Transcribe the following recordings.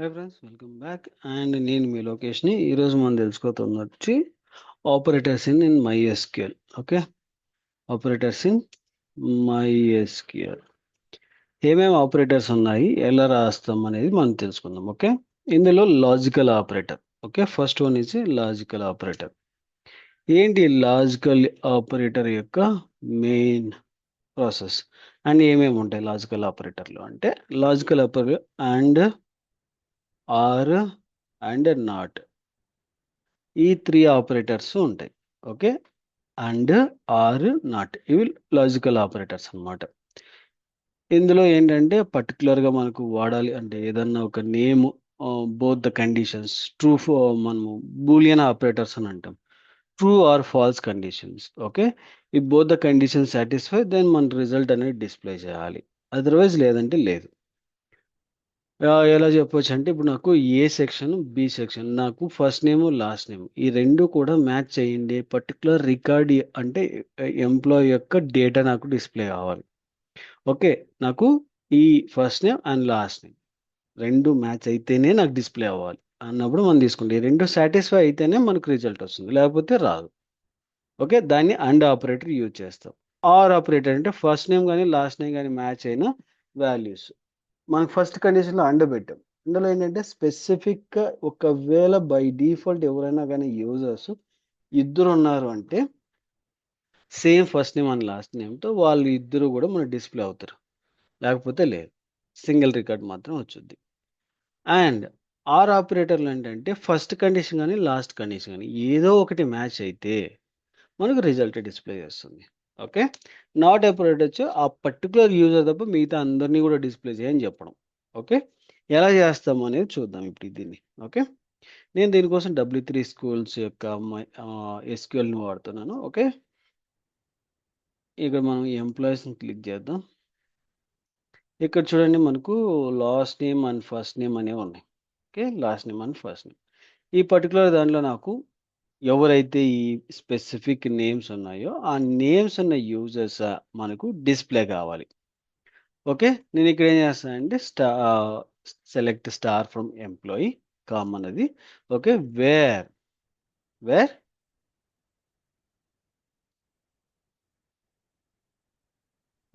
Hi friends, welcome back. And నేను మీ లోకేష్ని. ఈరోజు మనం తెలుసుకోతుంది వచ్చి operators in MySQL. Okay, operators in MySQL. ఏమేమి ఆపరేటర్స్ ఉన్నాయి, ఎలా రాస్తాం అనేది మనం తెలుసుకుందాం. ఓకే, ఇందులో logical operator. Okay, first one is logical operator. ఏంటి లాజికల్ ఆపరేటర్ యొక్క మెయిన్ ప్రాసెస్ అండ్ ఏమేమి ఉంటాయి లాజికల్ ఆపరేటర్లు అంటే, logical operator and, or and not, ఈ త్రీ ఆపరేటర్స్ ఉంటాయి. ఓకే, అండ్, ఆర్, నాట్, ఇవి లాజికల్ ఆపరేటర్స్ అన్నమాట. ఇందులో ఏంటంటే పర్టికులర్గా మనకు వాడాలి అంటే ఏదన్నా ఒక name, both the conditions true, మనము బూలియన్ ఆపరేటర్స్ అని అంటాం. True or false conditions. Okay, ఈ both the conditions satisfy, then మన రిజల్ట్ అనేది డిస్ప్లే చేయాలి. అదర్వైజ్ లేదంటే లేదు. ఎలా చెప్పొచ్చు అంటే, ఇప్పుడు నాకు ఏ సెక్షన్, బి సెక్షన్, నాకు ఫస్ట్ నేమ్, లాస్ట్ నేమ్ ఈ రెండు కూడా మ్యాచ్ చేయండి. పర్టికులర్ రికార్డ్ అంటే ఎంప్లాయీ యొక్క డేటా నాకు డిస్ప్లే కావాలి. ఓకే, నాకు ఈ first name and last name రెండు మ్యాచ్ అయితేనే నాకు డిస్ప్లే అవ్వాలి అన్నప్పుడు మనం తీసుకుంటే, ఈ రెండు సాటిస్ఫై అయితేనే మనకు రిజల్ట్ వస్తుంది, లేకపోతే రాదు. ఓకే, దాన్ని అండ్ ఆపరేటర్ యూజ్ చేస్తాం. ఆర్ ఆపరేటర్ అంటే ఫస్ట్ నేమ్ కానీ లాస్ట్ నేమ్ కానీ మ్యాచ్ అయిన వాల్యూస్. మనకు ఫస్ట్ కండిషన్లో అండ్ పెట్టాం. ఇందులో ఏంటంటే స్పెసిఫిక్గా ఒకవేళ బై డిఫాల్ట్ ఎవరైనా కానీ యూజర్స్ ఇద్దరు ఉన్నారు అంటే, same first name and last నేమ్తో వాళ్ళు ఇద్దరు కూడా మనకు డిస్ప్లే అవుతారు, లేకపోతే లేదు. సింగిల్ రికార్డ్ మాత్రం వచ్చుద్ది. అండ్ ఆర్ ఆపరేటర్లు ఏంటంటే ఫస్ట్ కండిషన్ కానీ లాస్ట్ కండిషన్ కానీ ఏదో ఒకటి మ్యాచ్ అయితే మనకు రిజల్ట్ డిస్ప్లే చేస్తుంది. ఓకే, నాట్ ఆపరేటర్ వచ్చి ఆ పర్టికులర్ యూజర్ తప్ప మిగతా అందరినీ కూడా డిస్ప్లే చేయని చెప్పడం. ఓకే, ఎలా చేస్తాము అనేది చూద్దాం ఇప్పుడు దీన్ని. ఓకే, నేను దీనికోసం W3 స్కూల్స్ యొక్క SQLని వాడుతున్నాను. ఓకే, ఇక్కడ మనం ఎంప్లాయీస్ని క్లిక్ చేద్దాం. ఇక్కడ చూడండి, మనకు last name and first name అనేవి ఉన్నాయి. Okay, last name and first name. ఈ పర్టికులర్ దాంట్లో నాకు ఎవరైతే ఈ స్పెసిఫిక్ నేమ్స్ ఉన్నాయో ఆ నేమ్స్ ఉన్న యూజర్స్ మనకు డిస్ప్లే కావాలి. ఓకే, నేను ఇక్కడ ఏం చేస్తానంటే select star from employee common అది. Okay, where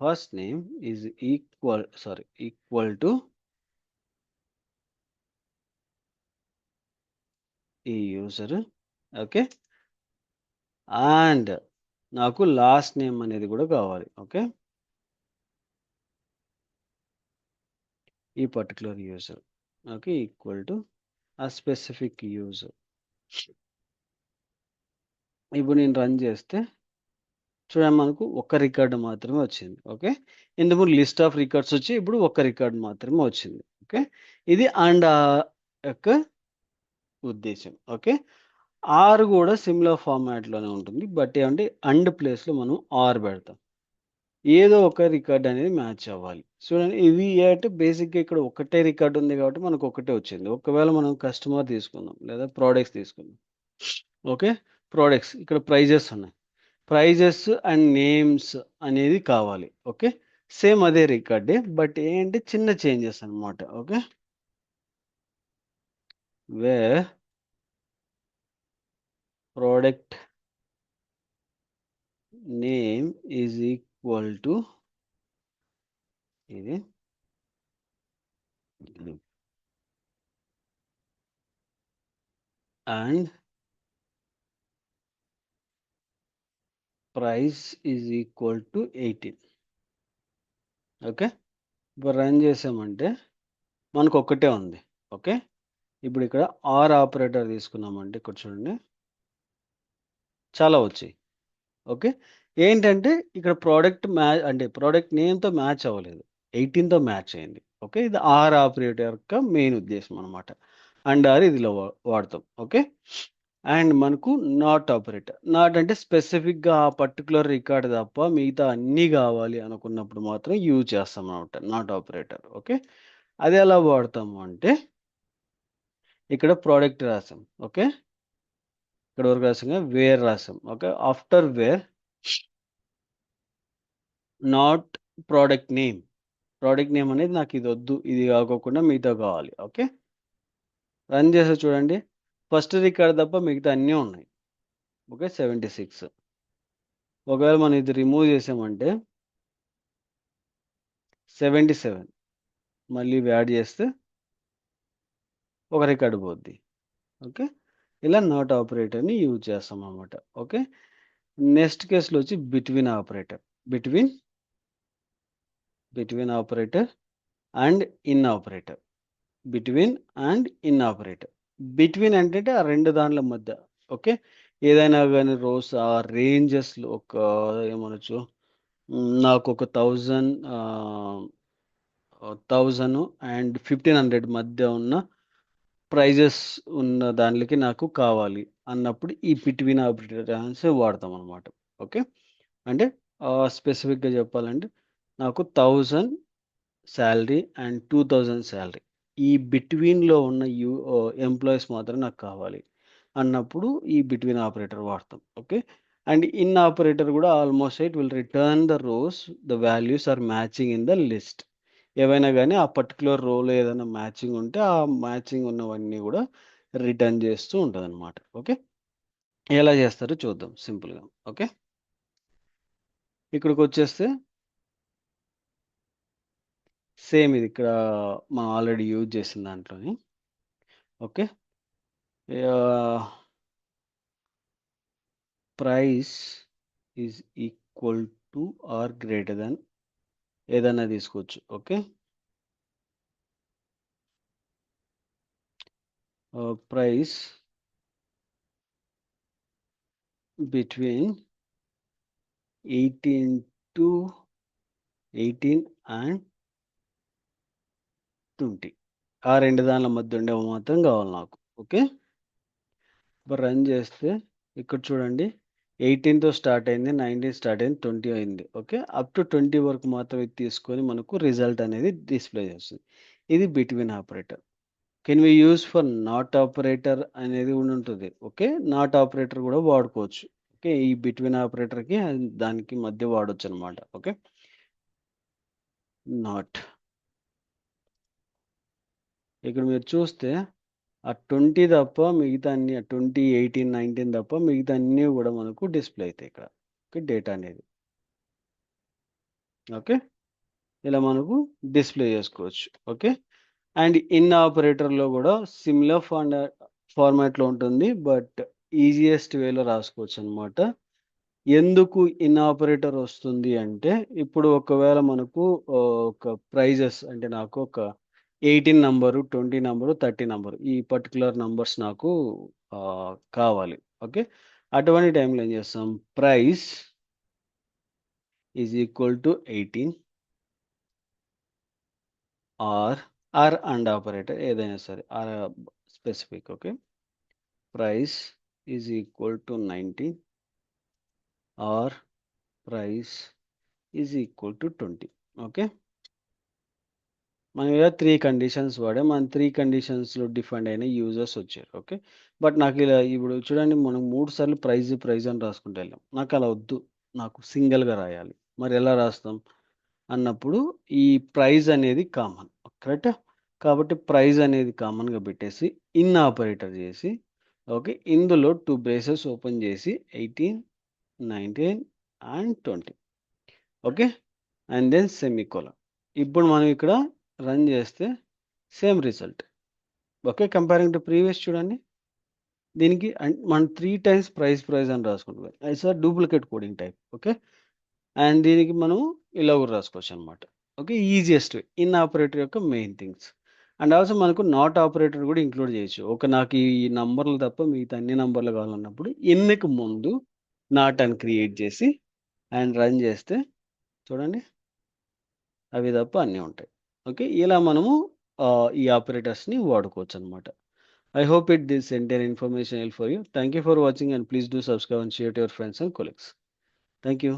first name is equal to ఈ యూజర్. ఓకే, అండ్ నాకు లాస్ట్ నేమ్ అనేది కూడా కావాలి. ఓకే, ఈ particular user. Okay, equal to ఆ స్పెసిఫిక్ యూజర్. ఇప్పుడు నేను రన్ చేస్తే చూడండి, మనకు ఒక్క రికార్డు మాత్రమే వచ్చింది. ఓకే, ఇందుకు లిస్ట్ ఆఫ్ రికార్డ్స్ వచ్చి ఇప్పుడు ఒక్క రికార్డు మాత్రమే వచ్చింది. ఓకే, ఇది అండ్ యొక్క ఉద్దేశం. ఓకే, ఆర్ కూడా సిమిలర్ ఫార్మాట్లోనే ఉంటుంది, బట్ ఏమంటే అండ్ ప్లేస్లో మనం ఆర్ పెడతాం. ఏదో ఒక రికార్డ్ అనేది మ్యాచ్ అవ్వాలి. చూడండి, ఇవి అంటే బేసిక్గా ఇక్కడ ఒకటే రికార్డు ఉంది కాబట్టి మనకు ఒకటే వచ్చింది. ఒకవేళ మనం కస్టమర్ తీసుకుందాం లేదా ప్రోడక్ట్స్ తీసుకుందాం. ఓకే, ప్రోడక్ట్స్ ఇక్కడ ప్రైజెస్ ఉన్నాయి. ప్రైజెస్ అండ్ నేమ్స్ అనేది కావాలి. ఓకే, సేమ్ అదే రికార్డే, బట్ ఏంటి చిన్న చేంజెస్ అనమాట. Okay, where product name is equal to ఇది, and price is equal to 18. Okay, ఇప్పుడు రన్ చేసామంటే మనకు ఒక్కటే ఉంది. ఓకే, ఇప్పుడు ఇక్కడ ఆర్ ఆపరేటర్ తీసుకున్నామంటే ఇక్కడ చూడండి చాలా వచ్చాయి. ఓకే, ఏంటంటే ఇక్కడ ప్రోడక్ట్ అంటే ప్రోడక్ట్ నేమ్తో మ్యాచ్ అవ్వలేదు, 18తో మ్యాచ్ అయింది. ఓకే, ఇది ఆర్ ఆపరేటర్ యొక్క మెయిన్ ఉద్దేశం అనమాట. అండ్ ఆర్ ఇదిలో వాడతాం. ఓకే, అండ్ మనకు నాట్ ఆపరేటర్. నాట్ అంటే స్పెసిఫిక్గా ఆ పర్టికులర్ రికార్డ్ తప్ప మిగతా అన్నీ కావాలి అనుకున్నప్పుడు మాత్రం యూజ్ చేస్తాం అనమాట నాట్ ఆపరేటర్. ఓకే, అది ఎలా వాడతాము అంటే, ఇక్కడ ప్రోడక్ట్ రాసాం. ఓకే, ఇక్కడ వరకు రాసాం, వేర్ రాసాం. Okay, after where not product name. Product name అనేది నాకు ఇది వద్దు, ఇది కాకోకుండా మిగతా కావాలి. ఓకే, రన్ చేసి చూడండి. ఫస్ట్ రికార్డ్ తప్ప మిగతా అన్నీ ఉన్నాయి. ఓకే, 76. ఒకవేళ మనం ఇది రిమూవ్ చేసామంటే 77 మళ్ళీ యాడ్ చేస్తే ఒక రికార్డు పోద్ది. ఓకే, ఇలా నాట్ ఆపరేటర్ని యూజ్ చేస్తాం అన్నమాట. ఓకే, నెక్స్ట్ కేసులో వచ్చి between operator. Between operator and in operator. Between and in operator. Between అంటే ఆ రెండు దానిల మధ్య. ఓకే, ఏదైనా కానీ రోస్ ఆ రేంజెస్లో ఒక ఏమనొచ్చు, నాకు ఒక 1000 అండ్ 1500 మధ్య ఉన్న ప్రైజెస్ ఉన్న దానికి నాకు కావాలి అన్నప్పుడు ఈ బిట్వీన్ ఆపరేటర్స్ వాడతాం అనమాట. ఓకే, అంటే స్పెసిఫిక్గా చెప్పాలంటే నాకు 1000 శాలరీ అండ్ 2000 శాలరీ, ఈ బిట్వీన్లో ఉన్న ఎంప్లాయీస్ మాత్రం నాకు కావాలి అన్నప్పుడు ఈ బిట్వీన్ ఆపరేటర్ వాడతాం. ఓకే, అండ్ ఇన్ ఆపరేటర్ కూడా almost it will return the rows the values are matching in the list. ఏవైనా కానీ ఆ పర్టికులర్ రోలో ఏదైనా మ్యాచింగ్ ఉంటే ఆ మ్యాచింగ్ ఉన్నవన్నీ కూడా రిటర్న్ చేస్తూ ఉంటుంది అనమాట. ఓకే, ఎలా చేస్తారో చూద్దాం సింపుల్గా. ఓకే, ఇక్కడికి వచ్చేస్తే సేమ్ ఇది ఇక్కడ మనం ఆల్రెడీ యూజ్ చేసిన దాంట్లోని. Okay, price is equal to or greater than ఏదైనా తీసుకోవచ్చు. ఓకే, ప్రైస్ బిట్వీన్ 18 అండ్ 20, ఆ రెండు దానిల మధ్య ఉండేవి మాత్రం కావాలి నాకు. ఓకే, ఇప్పుడు రన్ చేస్తే ఇక్కడ చూడండి 18తో స్టార్ట్ అయింది, 19 స్టార్ట్ అయింది, 20 అయింది. ఓకే, అప్ టు 20 వరకు మాత్రమే తీసుకొని మనకు రిజల్ట్ అనేది డిస్ప్లే చేస్తుంది. ఇది between operator. Can we use for not operator అనేది కూడా ఉంటుంది. ఓకే, నాట్ ఆపరేటర్ కూడా వాడుకోవచ్చు. ఓకే, ఈ బిట్వీన్ ఆపరేటర్కి దానికి మధ్య వాడచ్చు అనమాట. ఓకే, నాట్ ఇక్కడ మీరు చూస్తే ఆ 20 తప్ప మిగతా అన్ని 20, 18, 19 తప్ప మిగతా అన్నీ కూడా మనకు డిస్ప్లే అవుతాయి ఇక్కడ. ఓకే, డేటా అనేది. ఓకే, ఇలా మనకు డిస్ప్లే చేసుకోవచ్చు. ఓకే, అండ్ ఇన్ ఆపరేటర్లో కూడా సిమిలర్ ఫార్మాట్లో ఉంటుంది, బట్ ఈజియెస్ట్ వేలో రాసుకోవచ్చు అనమాట. ఎందుకు ఇన్ ఆపరేటర్ వస్తుంది అంటే ఇప్పుడు ఒకవేళ మనకు ఒక ప్రైజెస్ అంటే నాకు ఒక 18 నంబరు, 20 నంబరు, 30 నంబరు, ఈ పర్టికులర్ నంబర్స్ నాకు కావాలి. ఓకే, అటువంటి టైంలో ఏం చేస్తాం, price is equal to 18 or and operator ఏదైనా సరే or specific. Okay, price is equal to 19 or price is equal to 20. Okay, మనం ఇలా 3 కండిషన్స్ వాడాం. మన 3 కండిషన్స్లో డిఫైన్ అయిన యూజర్స్ వచ్చారు. ఓకే, బట్ నాకు ఇలా ఇప్పుడు చూడండి మనం 3 సార్లు ప్రైజ్ అని రాసుకుంటూ వెళ్ళాం. నాకు అలా వద్దు, నాకు సింగిల్గా రాయాలి. మరి ఎలా రాస్తాం అన్నప్పుడు ఈ ప్రైజ్ అనేది కామన్. కరెక్ట్, కాబట్టి ప్రైజ్ అనేది కామన్గా పెట్టేసి ఇన్ ఆపరేటర్ చేసి, ఓకే, ఇందులో 2 బ్రేసెస్ ఓపెన్ చేసి 18, 19 and 20. Okay, and then semicolon. ఇప్పుడు మనం ఇక్కడ రన్ చేస్తే same result. Okay, comparing to previous చూడండి. దీనికి మనం 3 టైమ్స్ ప్రైజ్ అని రాసుకుంటాం. అది sir duplicate coding type. Okay, and దీనికి మనం ఇలా కూడా రాసుకోవచ్చు అనమాట. Okay, easiest way in operator యొక్క మెయిన్ థింగ్స్. అండ్ ఆల్సో మనకు నాట్ ఆపరేటర్ కూడా ఇంక్లూడ్ చేయొచ్చు. నాకు ఈ నంబర్లు తప్ప మిగతా అన్ని నంబర్లు కావాలన్నప్పుడు ఎన్నికి ముందు నాట్ అని క్రియేట్ చేసి అండ్ రన్ చేస్తే చూడండి అవి తప్ప అన్నీ ఉంటాయి. ఓకే, ఇలా మనము ఈ ఆపరేటర్స్ని వాడుకోవచ్చు అనమాట. I hope this entire information helpful for you. Thank you for watching and please do subscribe and share to your friends and colleagues. Thank you.